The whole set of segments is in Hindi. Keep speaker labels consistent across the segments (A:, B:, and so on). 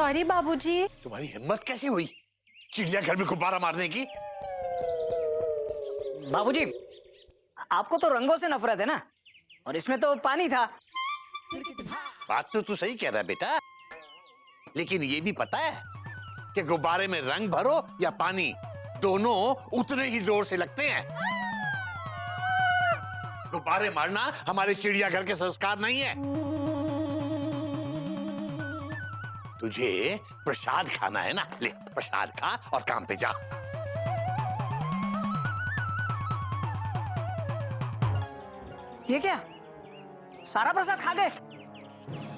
A: सॉरी बाबूजी।
B: तुम्हारी हिम्मत कैसी हुई चिड़ियाघर में गुब्बारा मारने की?
C: बाबूजी, आपको तो रंगों से नफरत है ना, और इसमें तो पानी था।
B: बात तो तू सही कह रहा है बेटा, लेकिन ये भी पता है कि गुब्बारे में रंग भरो या पानी, दोनों उतने ही जोर से लगते हैं। गुब्बारे मारना हमारे चिड़ियाघर के संस्कार नहीं है। तुझे प्रसाद खाना है ना, ले प्रसाद खा और काम पे जा।
C: ये क्या, सारा प्रसाद खा गए?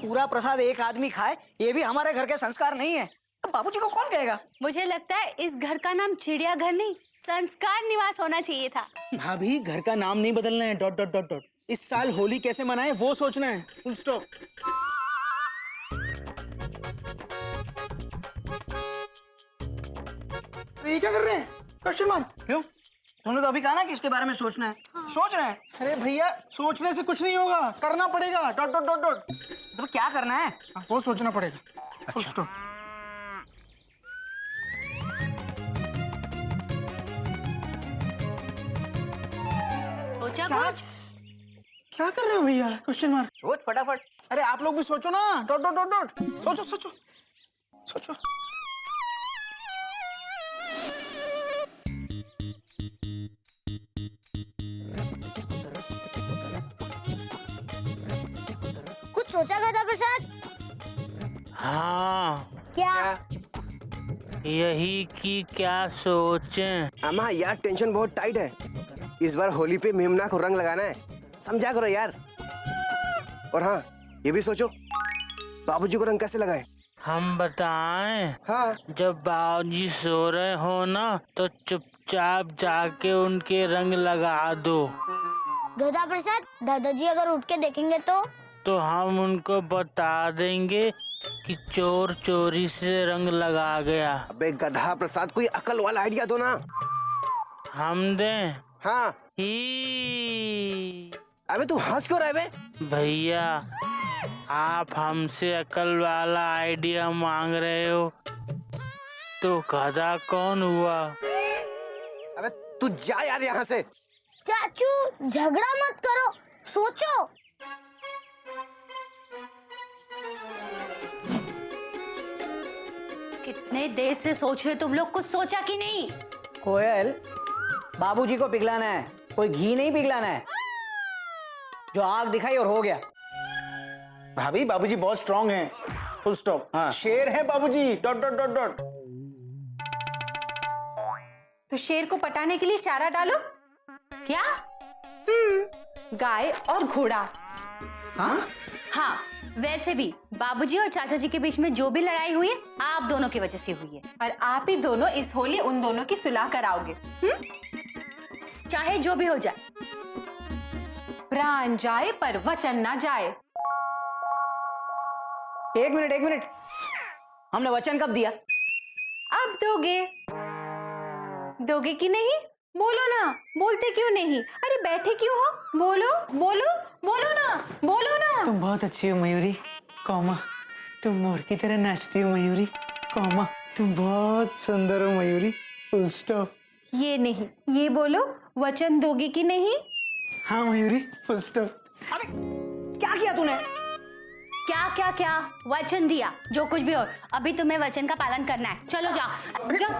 C: पूरा प्रसाद एक आदमी खाए, ये भी हमारे घर के संस्कार नहीं है। तो बाबूजी को कौन कहेगा?
A: मुझे लगता है इस घर का नाम चिड़ियाघर नहीं, संस्कार निवास होना चाहिए था।
D: भाभी, घर का नाम नहीं बदलना है, डॉट डॉट डॉट डॉट। इस साल होली कैसे मनाए वो सोचना है, फुल स्टॉप। ये क्या कर रहे हैं? क्वेश्चन मार्क
C: क्यों? तुमने तो अभी कहा ना कि इसके बारे में सोचना है। सोच रहे हैं।
D: अरे भैया, सोचने से कुछ नहीं होगा, करना पड़ेगा, डॉट डॉट डॉट डॉट।
C: तो क्या करना है?
D: वो सोचना पड़ेगा, फुल स्टॉप।
A: सोचा
D: क्या?
A: कुछ?
D: क्या कर रहे हो भैया? Question mark.
C: सोच फटाफट।
D: अरे आप लोग भी सोचो ना, डॉट डॉट डॉट डॉट। सोचो सोचो सोचो।
E: कुछ सोचा गधा प्रसाद?
F: हाँ,
E: क्या?
F: यही कि क्या सोचें।
G: अम्मा यार, टेंशन बहुत टाइट है। इस बार होली पे मेमना को रंग लगाना है, समझा करो यार। और हाँ, ये भी सोचो बाबूजी को रंग कैसे लगाएं।
F: हम बताएं?
G: हाँ,
F: जब बाबूजी सो रहे हो ना, तो चुपचाप जाके उनके रंग लगा दो।
E: गधा प्रसाद, दादाजी अगर उठ के देखेंगे तो
F: हम उनको बता देंगे कि चोर चोरी से रंग लगा गया।
G: अबे गधा प्रसाद, कोई अकल वाला आइडिया दो ना।
F: हम दें?
G: हाँ।
F: ही
G: अबे तू हंस क्यों रहा है बे?
F: भैया, आप हमसे अकल वाला आइडिया मांग रहे हो, तो गधा कौन हुआ?
G: अबे तू जा यार यहाँ से।
E: चाचू झगड़ा मत करो, सोचो।
A: कितने देर से सोच रहे तुम लोग, कुछ सोचा कि नहीं?
C: कोयल, बाबूजी को पिघलाना है, कोई घी नहीं पिघलाना है। जो आग दिखाई और हो गया।
D: भाभी, बाबूजी बहुत स्ट्रांग हैं, फुल स्टॉप।
C: हाँ।
D: शेर है बाबूजी, डॉट डॉट डॉट डॉट।
A: तो शेर को पटाने के लिए चारा डालो। क्या? गाय और घोड़ा।
D: हाँ?
A: हाँ, वैसे भी बाबूजी और चाचा जी के बीच में जो भी लड़ाई हुई है, आप दोनों की वजह से हुई है, और आप ही दोनों इस होली उन दोनों की सुलह कराओगे। चाहे जो भी हो जाए, प्राण जाए पर वचन ना जाए।
C: एक मिनट, हमने वचन कब दिया?
A: अब दोगे कि नहीं? बोलो ना, बोलते क्यों नहीं? अरे बैठे क्यों हो? बोलो ना।
D: तुम बहुत अच्छी हो मयूरी, कौमा। तुम मोर की तरह नाचती हो मयूरी, कौमा। तुम बहुत सुंदर हो मयूरी, फुल स्टॉप।
A: ये नहीं, ये बोलो, वचन दोगे कि नहीं?
D: हाँ मयूरी, फुल स्टॉप।
C: अबे क्या किया तूने?
A: क्या वचन दिया, जो कुछ भी हो, अभी तुम्हें वचन का पालन करना है। चलो जाओ,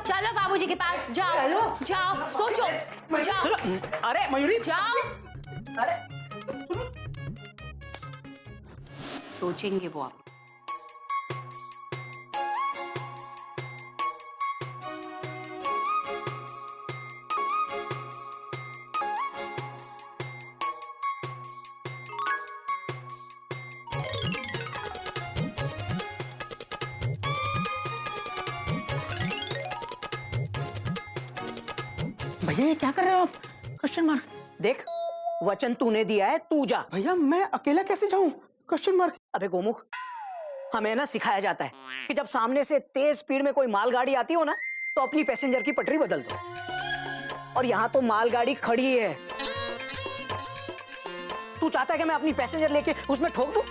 A: चलो बाबूजी के पास जाओ, सोचो, जाओ।
C: अरे मयूरी,
A: जाओ।
C: अरे
A: सोचेंगे वो आप।
D: भैया ये क्या कर रहे हो आप? Question mark.
C: देख, वचन तूने दिया है, तू जा।
D: भैया मैं अकेला कैसे जाऊं? Question mark.
C: अबे गोमुख, हमें ना सिखाया जाता है कि जब सामने से तेज स्पीड में कोई मालगाड़ी आती हो ना, तो अपनी पैसेंजर की पटरी बदल दो। और यहाँ तो मालगाड़ी खड़ी है। तू चाहता है कि मैं अपनी पैसेंजर लेके उसमें ठोक दूं?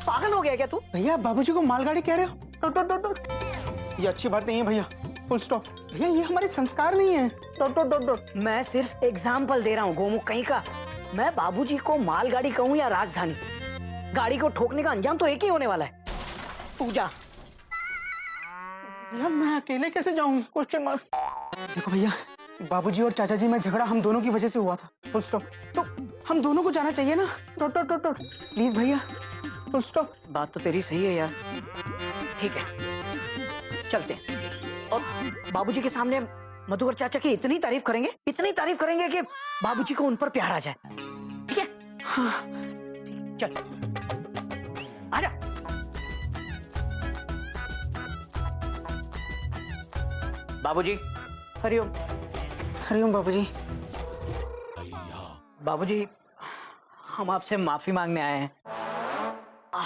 C: पागल हो गया क्या तू?
D: भैया बाबूजी को मालगाड़ी कह रहे हो? Dot dot dot dot. ये अच्छी बात नहीं है भैया, फुल स्टॉप। भैया ये हमारे संस्कार नहीं है, डॉट डॉट डॉट डॉट।
C: मैं सिर्फ एग्जाम्पल दे रहा हूँ गोमुख कहीं का। मैं बाबूजी को मालगाड़ी कहूँ या राजधानी, गाड़ी को ठोकने का अंजाम तो एक ही होने वाला है। पूजा
D: भैया मैं अकेले कैसे जाऊं? Question mark. देखो भैया, बाबूजी और चाचा जी में झगड़ा हम दोनों की वजह से हुआ था, फुल स्टॉप। तो हम दोनों को जाना चाहिए ना, dot dot dot dot. Please भैया, फुल स्टॉप।
C: बात तो तेरी सही है यार। ठीक है, चलते हैं। और बाबूजी के सामने मधुकर चाचा की इतनी तारीफ करेंगे कि बाबूजी को उन पर प्यार आ जाए। ठीक है? हाँ, चल आजा। बाबूजी, हरिओम।
D: हरिओम बाबूजी।
C: बाबूजी, हम आपसे माफी मांगने आए हैं।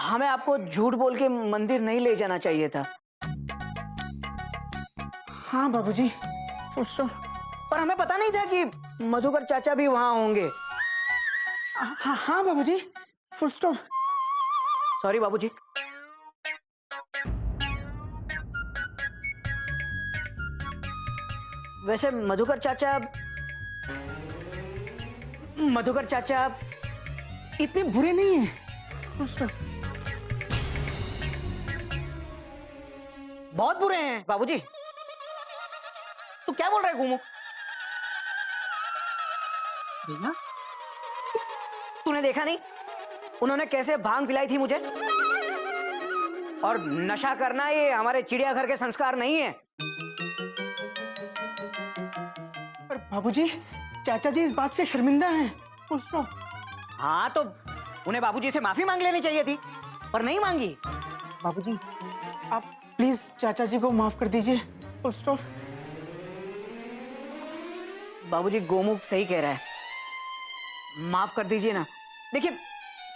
C: हमें आपको झूठ बोल के मंदिर नहीं ले जाना चाहिए था।
D: हाँ बाबूजी, फुल स्टॉप।
C: पर हमें पता नहीं था कि मधुकर चाचा भी वहां होंगे।
D: हाँ हाँ बाबूजी, फुल स्टॉप।
C: सॉरी बाबूजी। वैसे मधुकर चाचा
D: इतने बुरे नहीं है, फुल स्टॉप।
C: बहुत बुरे हैं बाबूजी। तू क्या बोल रहा है गोमुख?
D: भैया
C: तूने देखा नहीं उन्होंने कैसे भांग पिलाई थी मुझे? और नशा करना ये हमारे चिड़ियाघर के संस्कार नहीं है।
D: पर बाबूजी, चाचा जी इस बात से शर्मिंदा हैं, फुल स्टॉप।
C: हाँ तो उन्हें बाबूजी से माफी मांग लेनी चाहिए थी, पर नहीं मांगी।
D: बाबूजी आप प्लीज चाचा जी को माफ कर दीजिए, फुल स्टॉप।
C: बाबूजी गोमुख सही कह रहा है, माफ कर दीजिए ना। देखिए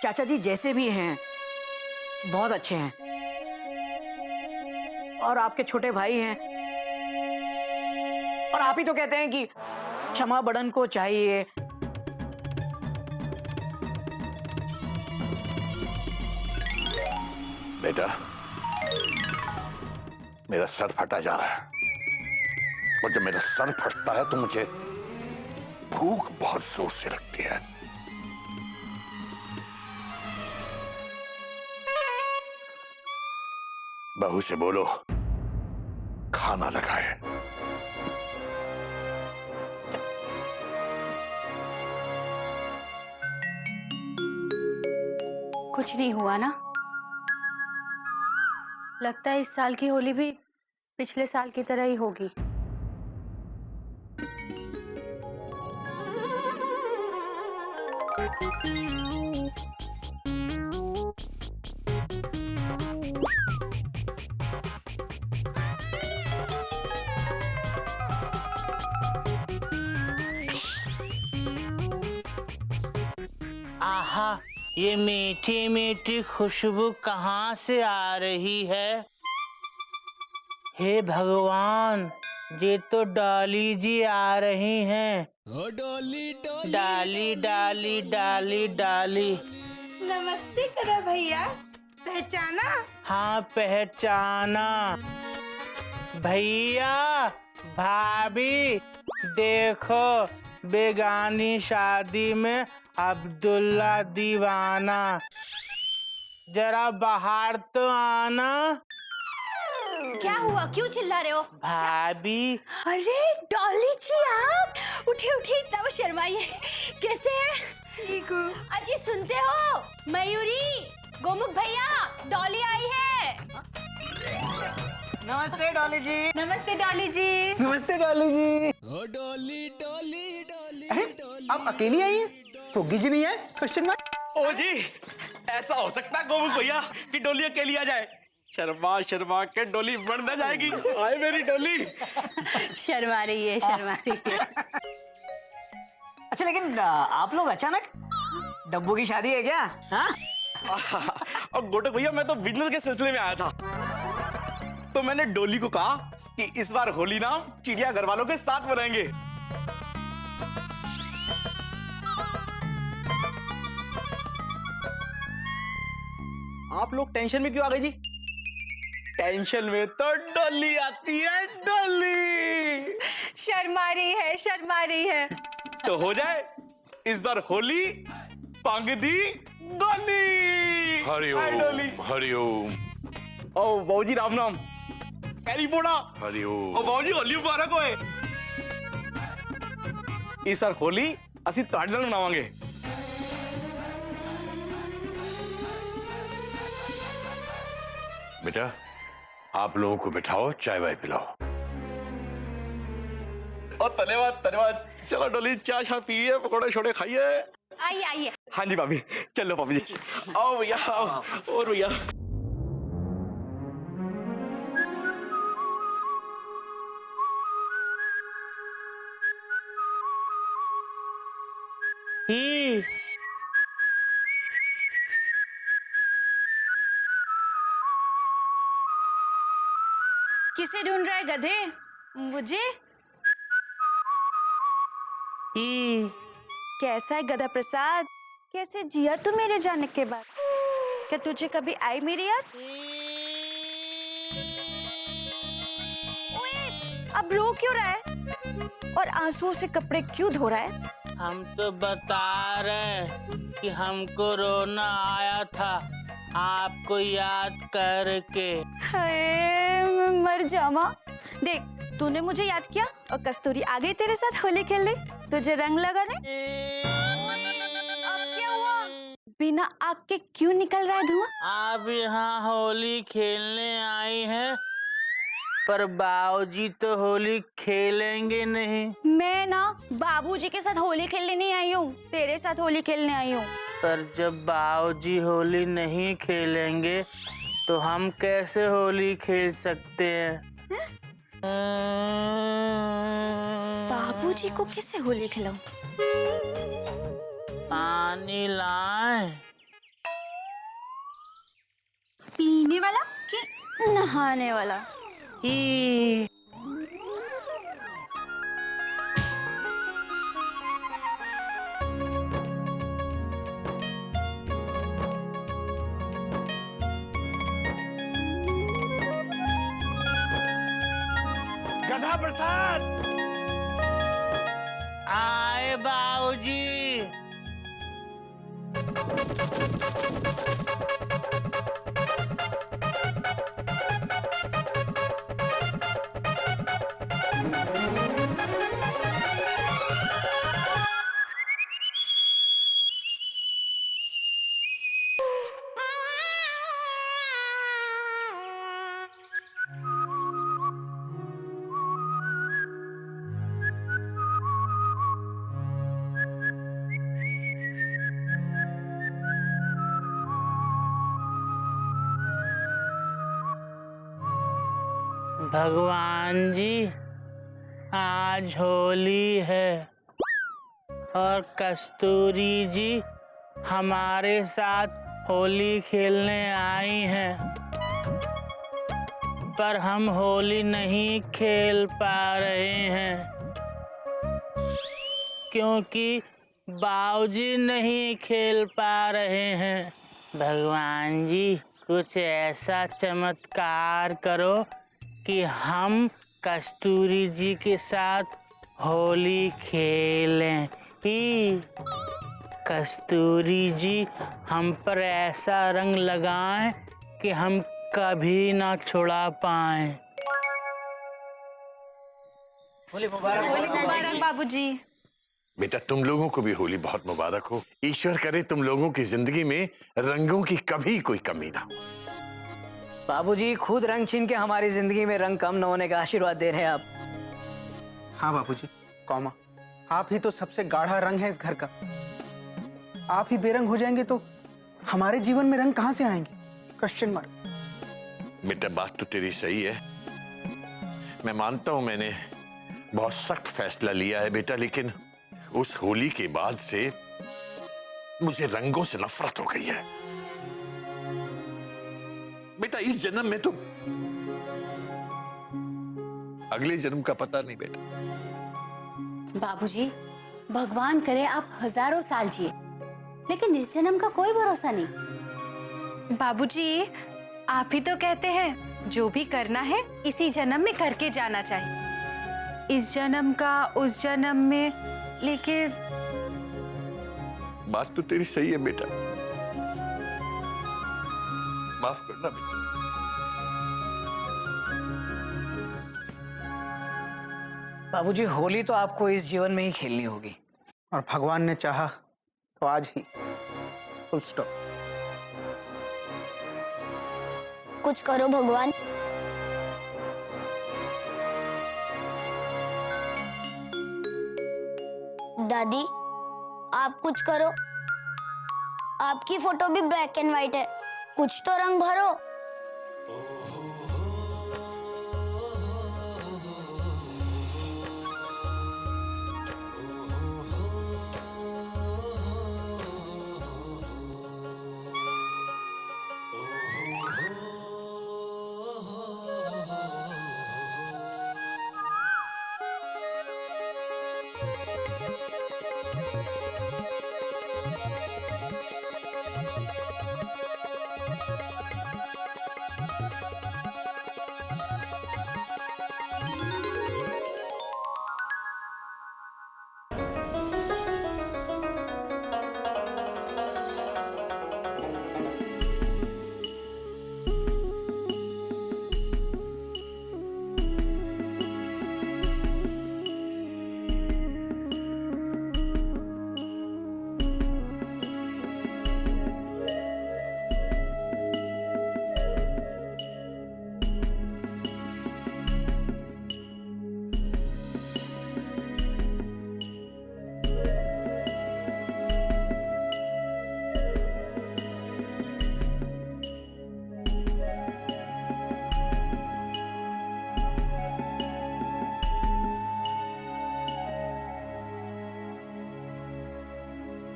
C: चाचा जी जैसे भी हैं बहुत अच्छे हैं, और आपके छोटे भाई हैं, और आप ही तो कहते हैं कि क्षमा बड़न को चाहिए।
B: बेटा, मेरा सर फटा जा रहा है, और जब मेरा सर फटता है तो मुझे भूख बहुत जोर से लगती है। बहू से बोलो खाना लगाए।
A: कुछ नहीं हुआ ना? लगता है इस साल की होली भी पिछले साल की तरह ही होगी।
F: आहा, ये मीठी मीठी खुशबू कहाँ से आ रही है? हे भगवान, ये तो डॉली जी आ रही हैं। डॉली डॉली डाली डाली डाली।
H: नमस्ते करो भैया, पहचाना?
F: हाँ पहचाना। भैया भाभी देखो, बेगानी शादी में अब्दुल्ला दीवाना, जरा बाहर तो आना।
A: क्या हुआ, क्यों चिल्ला रहे हो?
F: भाभी।
A: अरे डॉली जी आप, उठिए उठिए, इतना वो शर्माइए। कैसे हैं?
H: ठीक हूँ।
A: अजी सुनते हो? मयूरी, गोमुख भैया, डॉली आई है।
C: नमस्ते डॉली जी।
A: नमस्ते डॉली जी।
D: नमस्ते डॉली जी। अरे आप अकेली आई हैं? गोगी जी नहीं है? Question mark.
I: ओ जी, ऐसा हो सकता है गोमुख भैया कि डोली अकेली आ जाए? शर्मा शर्मा के डोली बढ़ न जाएगी। आए मेरी डोली।
A: शर्मा रही है, शर्मा रही है।
C: अच्छा लेकिन आप लोग अचानक, डब्बू की शादी है क्या? हाँ?
I: और गोटक भैया, मैं तो बिजनेस के सिलसिले में आया था, तो मैंने डोली को कहा कि इस बार होली ना चिड़ियाघर वालों के साथ मनाएंगे। आप लोग टेंशन में क्यों आ गए जी? टेंशन में तो डोली आती है, डोली।
A: शर्मा रही है।
I: तो हो जाए इस बार होली पांग दी डोली। हाय डोली।
B: हरिओम
I: ओ बाबूजी राम नाम, कैरी पोड़ा।
B: हरिओम।
I: ओ बाबूजी होली मुबारक होए। इस बार होली ਅਸੀਂ ਤੁਹਾਡੇ ਨਾਲ ਮਨਾਵਾਂਗੇ।
B: बेटा आप लोगों को बिठाओ, चाय वाय पिलाओ।
I: और धन्यवाद। चलो डोली चाय शाह पिए, पकौड़े छोड़े खाइए।
A: आइए।
I: हाँ जी भाभी, चलो भाभी जी। आओ भैया आओ। और भैया
F: ही
H: किसे ढूंढ रहा है गधे? मुझे?
F: ही
H: कैसा है गधा प्रसाद? कैसे जिया तू मेरे जाने के बाद? क्या तुझे कभी आई मेरी याद? ओए, अब रो क्यों रहा है? और आंसुओं से कपड़े क्यों धो रहा है?
F: हम तो बता रहे कि हमको रोना आया था आपको याद करके।
H: हाय, मैं मर जावा। देख, तूने मुझे याद किया और कस्तूरी आ गई तेरे साथ होली खेलने, तुझे रंग लगाने। अब क्या हुआ? बिना आग के क्यों निकल रहा है धुआं?
F: आप यहाँ होली खेलने आई हैं, पर बाबूजी तो होली खेलेंगे नहीं।
H: मैं ना बाबूजी के साथ होली खेलने नहीं आई हूँ, तेरे साथ होली खेलने आई हूँ।
F: पर जब बाबूजी होली नहीं खेलेंगे तो हम कैसे होली खेल सकते हैं?
H: बाबूजी को कैसे होली खिलाऊं?
F: पानी लाएं?
H: पीने वाला कि नहाने वाला?
F: ही
I: गधा प्रसाद
F: आए बाबूजी। भगवान जी, आज होली है और कस्तूरी जी हमारे साथ होली खेलने आई हैं, पर हम होली नहीं खेल पा रहे हैं क्योंकि बाबूजी नहीं खेल पा रहे हैं। भगवान जी, कुछ ऐसा चमत्कार करो कि हम कस्तूरी जी के साथ होली खेलें। ही कस्तूरी जी हम पर ऐसा रंग लगाएं कि हम कभी ना छुड़ा पाएं।
C: होली मुबारक।
H: मुबारक बाबूजी।
B: बेटा तुम लोगों को भी होली बहुत मुबारक हो। ईश्वर करे तुम लोगों की जिंदगी में रंगों की कभी कोई कमी ना हो।
C: बाबूजी खुद रंग छीन के हमारी जिंदगी में रंग कम न होने का आशीर्वाद दे रहे हैं आप।
D: हाँ बाबूजी, कौमा, आप ही तो सबसे गाढ़ा रंग है इस घर का। आप ही बेरंग हो जाएंगे तो हमारे जीवन में रंग कहाँ से आएंगे? Question mark.
B: बेटा बात तो तेरी सही है, मैं मानता हूं मैंने बहुत सख्त फैसला लिया है बेटा, लेकिन उस होली के बाद से मुझे रंगों से नफरत हो गई है बेटा। इस जन्म में तो अगले जन्म का पता नहीं बेटा।
A: बाबूजी, भगवान करे आप हजारों साल जिए, लेकिन इस जन्म का कोई भरोसा नहीं।
H: बाबूजी, आप ही तो कहते हैं
A: जो भी करना है इसी जन्म में करके जाना चाहिए, इस जन्म का उस जन्म में। लेकिन
B: बात तो तेरी सही है बेटा, माफ करना बेटा।
C: बाबूजी, होली तो आपको इस जीवन में ही खेलनी होगी।
D: और भगवान ने चाहा तो आज ही, फुल स्टॉप।
E: कुछ करो भगवान। दादी, आप कुछ करो। आपकी फोटो भी ब्लैक एंड व्हाइट है, कुछ तो रंग भरो।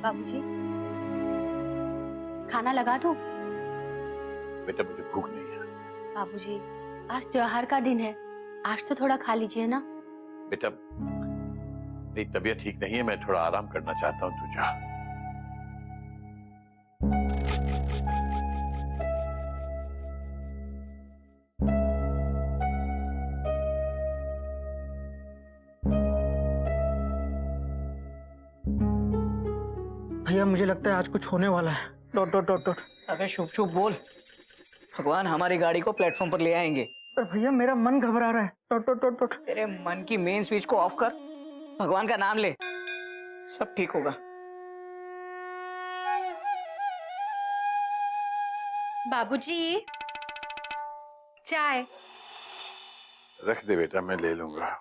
A: बाबूजी, खाना लगा दो।
B: बेटा मुझे भूख नहीं है।
A: बाबूजी, आज त्योहार का दिन है, आज तो थोड़ा खा लीजिए ना।
B: बेटा मेरी तबीयत ठीक नहीं है, मैं थोड़ा आराम करना चाहता हूँ, तू जा।
D: भैया मुझे लगता है आज कुछ होने वाला है। Dot dot dot dot.
C: अबे शुभ शुभ बोल। भगवान हमारी गाड़ी को प्लेटफॉर्म पर ले आएंगे।
D: पर भैया मेरा मन घबरा रहा है। Dot dot dot dot.
C: तेरे मन की मेन स्विच को ऑफ कर, भगवान का नाम ले, सब ठीक होगा।
A: बाबूजी, चाय।
B: रख दे बेटा, मैं ले लूंगा।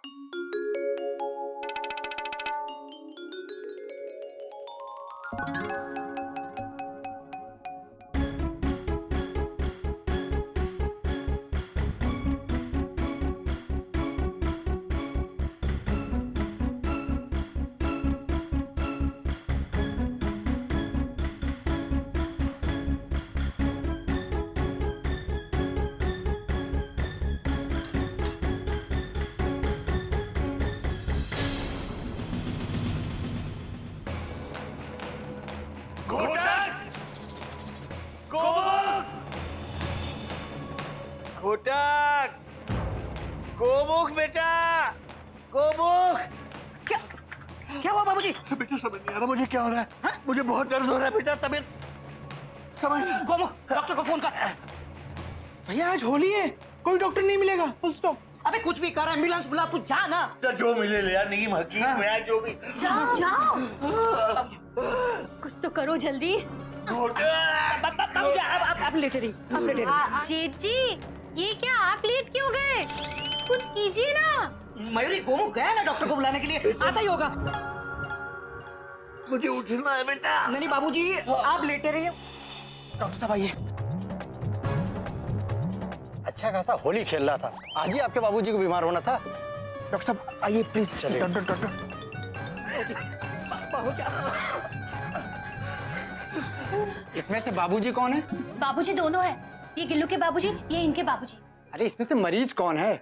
I: घोटक, गोमुख बेटा, गोमुख।
C: क्या हुआ बाबूजी?
B: बेटा समझ नहीं आ रहा मुझे क्या हो रहा है।
C: हाँ?
I: मुझे बहुत दर्द हो रहा है बेटा, तबीयत समझ।
C: गोमुख, डॉक्टर को फोन कर।
D: भैया आज होली है, कोई डॉक्टर नहीं मिलेगा। Full stop.
C: अबे कुछ भी कर, एम्बुलेंस बुला, तू जा ना।
I: जो मिले ले यार, नीम हकीम हुआ जो भी।
A: जाओ जाओ, कुछ तो करो जल्दी।
C: अब लेटे रही, अब लेटे रही।
A: जेठ जी, ये क्या आप लेट क्यों गए? कुछ कीजिए ना।
C: मयूरी, गोमुख गया ना डॉक्टर को बुलाने के लिए, आता ही होगा।
I: मुझे उठना है बेटा।
C: नहीं बाबूजी, आप लेटे रहिए।
D: डॉक्टर साहब आइए।
J: अच्छा खासा होली खेल रहा था, आज ही आपके बाबूजी को बीमार होना था।
D: डॉक्टर साहब आइए प्लीज।
J: चलिए।
D: Doctor doctor.
J: इसमें से बाबूजी कौन है?
A: बाबूजी दोनों है, ये गिल्लू के बाबूजी, ये इनके बाबूजी।
J: अरे इसमें से मरीज कौन है?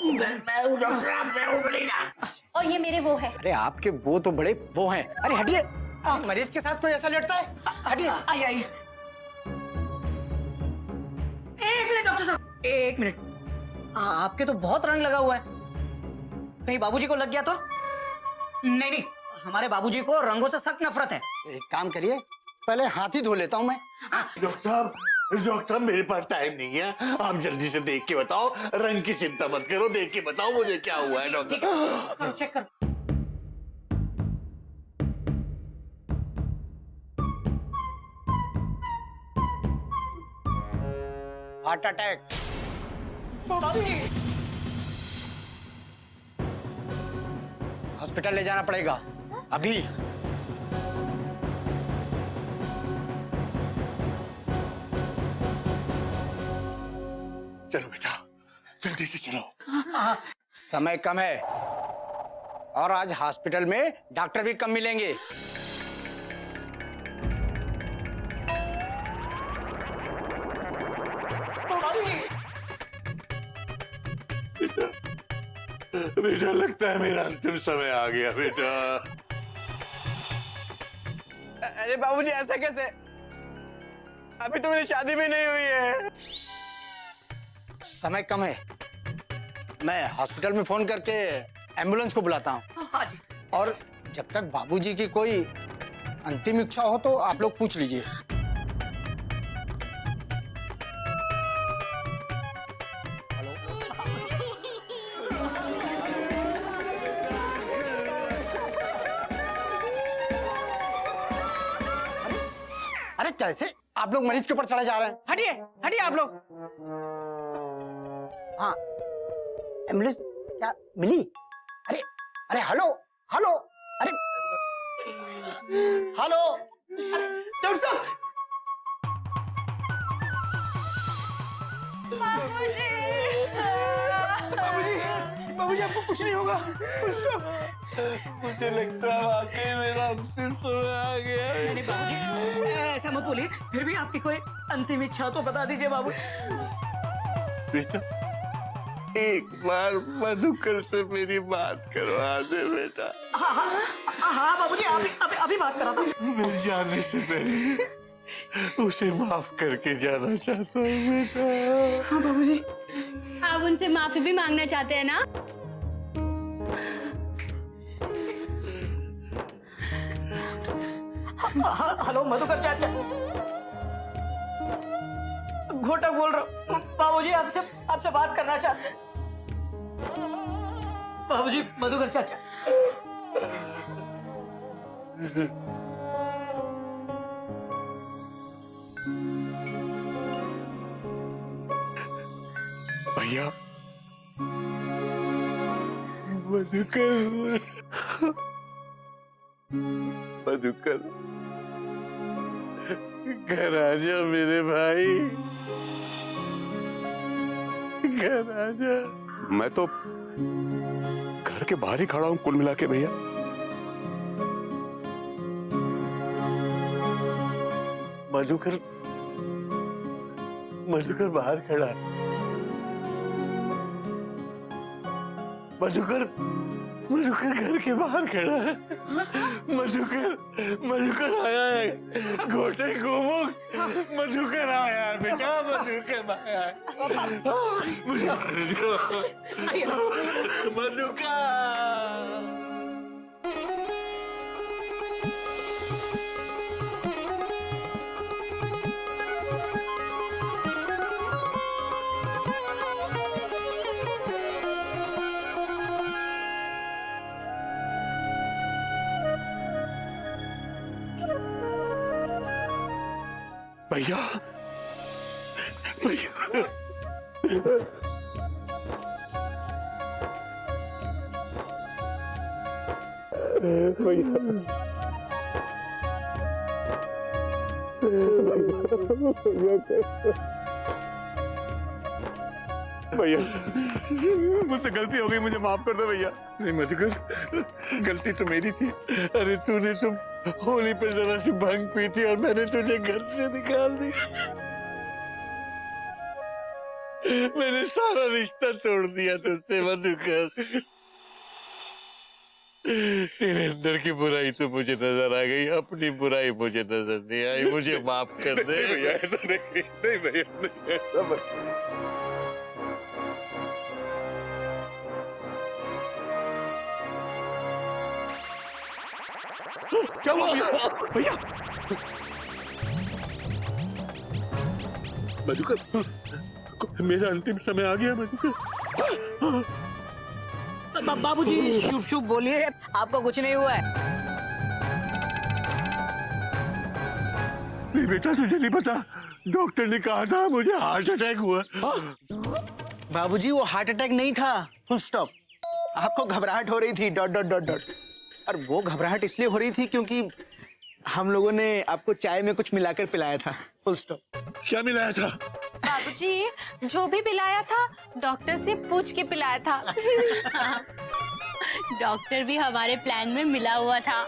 I: मैं हूँ डॉक्टर, मैं हूँ बड़ीना।
A: और ये मेरे वो है।
J: अरे आपके वो तो बड़े वो हैं। अरे हटिए, मरीज के साथ कोई ऐसा लड़ता है? हटिए।
C: आइए आइए। एक मिनट डॉक्टर साहब, एक मिनट। आपके तो बहुत रंग लगा हुआ है, कहीं बाबूजी को लग गया तो? नहीं नहीं, हमारे बाबूजी को रंगों से सख्त नफरत है।
J: एक काम करिए, पहले हाथ ही धो लेता हूँ मैं।
B: डॉक्टर साहब मेरे पास टाइम नहीं है, आप जल्दी से देख के बताओ। रंग की चिंता मत करो, देख के बताओ मुझे क्या हुआ है डॉक्टर।
C: चेक कर।
J: Heart attack. हॉस्पिटल ले जाना पड़ेगा अभी।
B: चलो बेटा, जल्दी से चलो।
J: समय कम है और आज हॉस्पिटल में डॉक्टर भी कम मिलेंगे।
B: बेटा लगता है मेरा अंतिम समय आ गया बेटा।
I: अरे बाबूजी ऐसा कैसे, अभी तो मेरी शादी भी नहीं हुई है।
J: समय कम है, मैं हॉस्पिटल में फोन करके एम्बुलेंस को बुलाता हूँ।
C: हाँ जी।
J: और जब तक बाबूजी की कोई अंतिम इच्छा हो तो आप लोग पूछ लीजिए। अरे कैसे आप लोग मरीज के ऊपर चढ़े जा रहे हैं? हटिए हटिए आप लोग। हाँ, एम्बुलेंस क्या मिली? अरे अरे हेलो हेलो, अरे हेलो
C: डॉक्टर साहब।
D: बाबूजी आपको कुछ नहीं होगा।
I: मुझे लगता है वाकई मेरा अंतिम समय आ गया।
C: नहीं बाबूजी, ऐसा मत बोलिए, फिर भी आपकी कोई अंतिम इच्छा तो बता दीजिए बाबू।
B: बेटा एक बार मधुकर से मेरी बात करवा दे बेटा।
C: हाँ बाबूजी, अभी बात करा था।
B: मिल जाने से पहले उसे माफ करके जाना चाहता हूँ बेटा।
D: हाँ बाबूजी।
A: आप उनसे माफी भी मांगना चाहते हैं ना?
C: हेलो मधुकर चाचा, घोटक बोल रहा हूँ। बाबूजी आपसे बात करना चाहते हैं। बाबूजी, मधुकर चाचा।
B: भैया मधुकर, मधुकर घर आ जा मेरे भाई, घर आ जा।
K: मैं तो घर के बाहर ही खड़ा हूं कुल मिला के भैया।
B: मधुकर, मधुकर बाहर खड़ा है। मधुकर, मधुकर घर के बाहर खड़ा है। मधुकर, मधुकर आया है। घोटे गोमुख मधुकर आया है बेटा, मधुकर आया है। मधुकर।
K: भैया भैया भैया मुझसे गलती हो गई, मुझे माफ कर दो भैया।
B: नहीं मधुकर, गलती तो मेरी थी। अरे तूने तो होली पे जरा सी भंग पी थी और मैंने तुझे घर से निकाल दिया। मैंने सारा रिश्ता तोड़ दिया तुझसे मधुकर। तेरे अंदर की बुराई तो मुझे नजर आ गई, अपनी बुराई मुझे नजर नहीं आई। मुझे माफ कर दे
K: भैया। ऐसा नहीं भैया, नहीं ऐसा क्या हुआ भैया? मधुकर, मेरा अंतिम समय आ गया मधुकर।
C: बाबूजी शुभ शुभ बोलिए, आपको कुछ नहीं हुआ है।
K: नहीं बेटा, तुझे नहीं पता, डॉक्टर ने कहा था मुझे हार्ट अटैक हुआ।
D: बाबूजी वो हार्ट अटैक नहीं था, फुल स्टॉप। आपको घबराहट हो रही थी, डॉट डॉट डॉट डॉट। और वो घबराहट इसलिए हो रही थी क्योंकि हम लोगों ने आपको चाय में कुछ मिलाकर पिलाया था, फुल स्टॉप।
K: क्या मिलाया था?
H: बाबूजी जो भी पिलाया था डॉक्टर से पूछ के पिलाया था।
A: डॉक्टर भी हमारे प्लान में मिला हुआ था।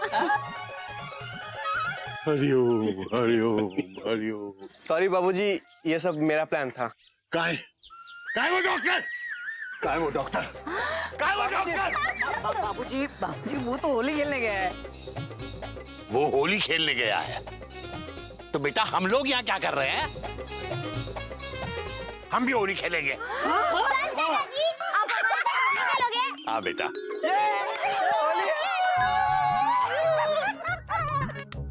K: हरिओम हरिओम हरिओम।
G: सॉरी बाबूजी, ये सब मेरा प्लान था।
K: काय वो डॉक्टर? काय वो डॉक्टर? काय वो डॉक्टर?
C: बाबूजी वो तो होली खेलने गया है।
B: वो होली खेलने गया है तो बेटा हम लोग यहाँ क्या कर रहे हैं? हम भी होली खेलेंगे। हाँ बेटा।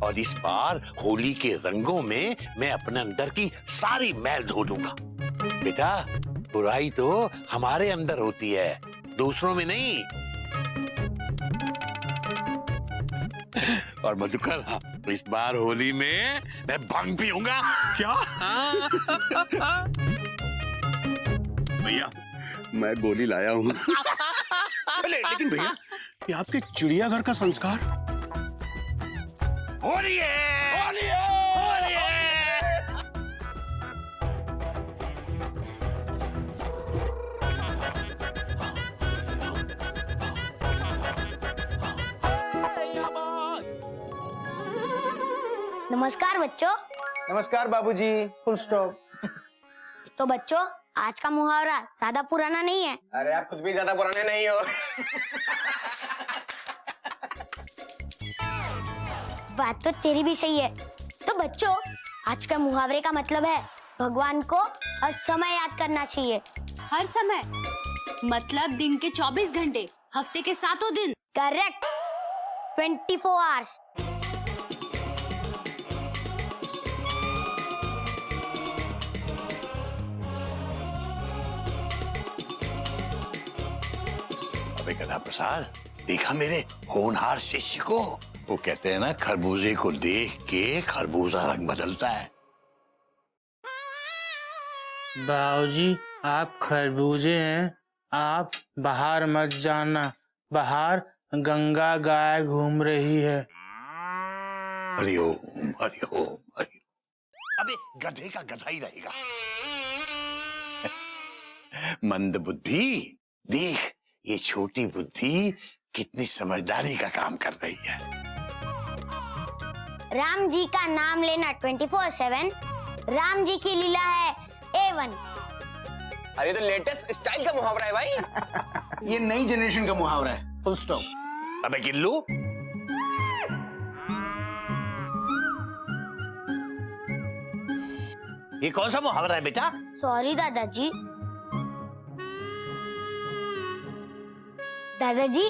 B: और इस बार होली के रंगों में मैं अपने अंदर की सारी मैल धो दूंगा। बेटा बुराई तो हमारे अंदर होती है, दूसरों में नहीं। और मधुकर, इस बार होली में मैं भंग पीऊंगा।
K: क्या? भैया मैं गोली लाया हूँ। लेकिन भैया ये आपके चिड़ियाघर का संस्कार।
B: होली है, होली है, होली है।
E: नमस्कार बच्चों।
D: नमस्कार बाबूजी, फुल स्टॉप।
E: तो बच्चों आज का मुहावरा ज्यादा पुराना नहीं है।
G: अरे आप खुद भी ज्यादा पुराने नहीं हो।
E: बात तो तेरी भी सही है। तो बच्चों आज का मुहावरे का मतलब है भगवान को हर समय याद करना चाहिए।
A: हर समय मतलब दिन के 24 घंटे, हफ्ते के 7 दिन।
E: Correct, 24 hours.
B: अबे गधा प्रसाद, देखा मेरे होनहार शिष्य को? वो कहते हैं ना, खरबूजे को देख के खरबूजा रंग बदलता है।
F: बाबूजी आप खरबूजे हैं, आप बाहर मत जाना, बाहर गंगा गाय घूम रही है।
B: हरिओम हरिओम हरिओम। अबे गधे का गधा ही रहेगा। मंद बुद्धि, देख ये छोटी बुद्धि कितनी समझदारी का काम कर रही है।
E: राम जी का नाम लेना 24/7, राम जी की लीला है A1।
G: अरे तो लेटेस्ट स्टाइल का मुहावरा है भाई।
D: ये नई जनरेशन का मुहावरा है, फुल स्टॉप।
B: अबे गिल्लू, ये कौन सा मुहावरा है बेटा?
E: सॉरी दादाजी। दादाजी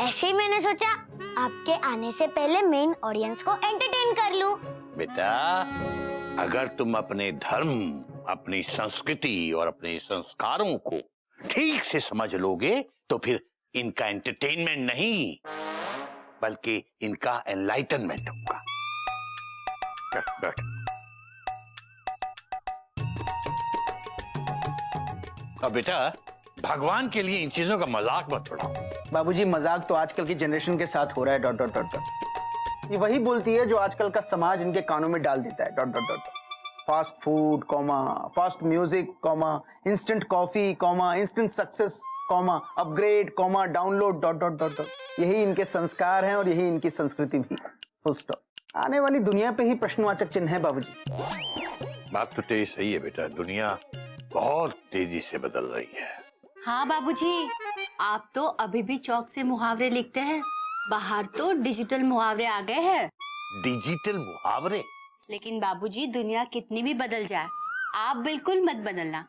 E: ऐसे ही मैंने सोचा आपके आने से पहले मेन ऑडियंस को एंटरटेन कर लूं।
B: बेटा अगर तुम अपने धर्म, अपनी संस्कृति और अपने संस्कारों को ठीक से समझ लोगे तो फिर इनका एंटरटेनमेंट नहीं बल्कि इनका एनलाइटनमेंट होगा। अब बेटा भगवान के लिए इन चीजों का मजाक मत उड़ाओ।
D: बाबूजी मजाक तो आजकल की जनरेशन के साथ हो रहा है, डॉट डॉट डॉट डॉट। ये वही बोलती है जो आजकल का समाज इनके कानों में डाल देता है, dot dot dot. Fast food comma, fast music comma, instant coffee comma, instant success comma, upgrade comma, download dot dot dot dot. यही इनके संस्कार हैं और यही इनकी संस्कृति भी, फुल स्टॉप। आने वाली दुनिया पे ही प्रश्नवाचक चिन्ह है बाबूजी।
B: बात तो तेरी सही है बेटा, दुनिया बहुत तेजी से बदल रही है।
A: हाँ बाबूजी, आप तो अभी भी चौक से मुहावरे लिखते हैं, बाहर तो डिजिटल मुहावरे आ गए हैं।
B: डिजिटल मुहावरे?
A: लेकिन बाबूजी दुनिया कितनी भी बदल जाए, आप बिल्कुल मत बदलना।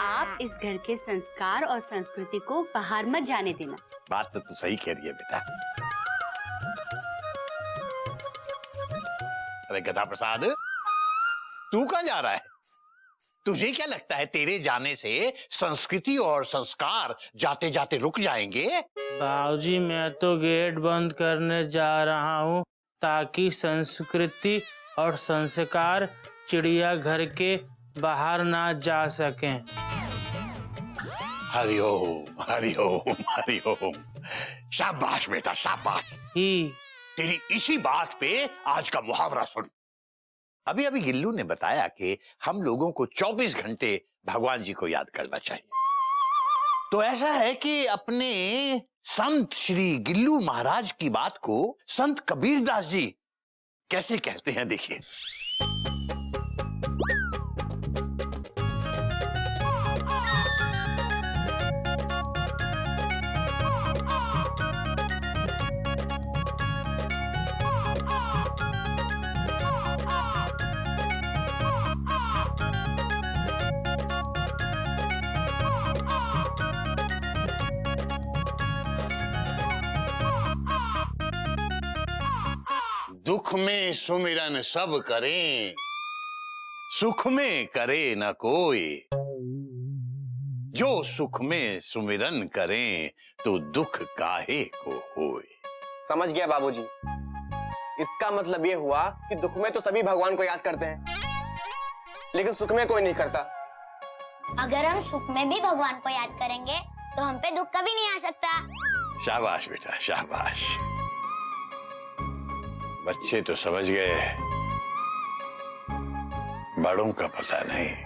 A: आप इस घर के संस्कार और संस्कृति को बाहर मत जाने देना।
B: बात तो तू सही कह रही है बेटा।
K: अरे गधा प्रसाद, तू कहाँ जा रहा है? तुझे क्या लगता है तेरे जाने से संस्कृति और संस्कार जाते जाते रुक जाएंगे?
F: बाबूजी, मैं तो गेट बंद करने जा रहा हूँ ताकि संस्कृति और संस्कार चिड़ियाघर के बाहर ना जा सकें।
K: हरिओम हरिओम हरिओम। शाबाश बेटा शाबाश। तेरी इसी बात पे आज का मुहावरा सुन। अभी अभी गिल्लू ने बताया कि हम लोगों को 24 घंटे भगवान जी को याद करना चाहिए। तो ऐसा है कि अपने संत श्री गिल्लू महाराज की बात को संत कबीरदास जी कैसे कहते हैं, देखिए। दुख में सुमिरन सब करें, सुख में करे न कोई। जो सुख में सुमिरन करें तो दुख काहे को होए।
G: समझ गया बाबूजी। इसका मतलब ये हुआ कि दुख में तो सभी भगवान को याद करते हैं, लेकिन सुख में कोई नहीं करता।
E: अगर हम सुख में भी भगवान को याद करेंगे तो हम पे दुख कभी नहीं आ सकता।
K: शाबाश बेटा शाबाश। बच्चे तो समझ गए, बड़ों का पता नहीं।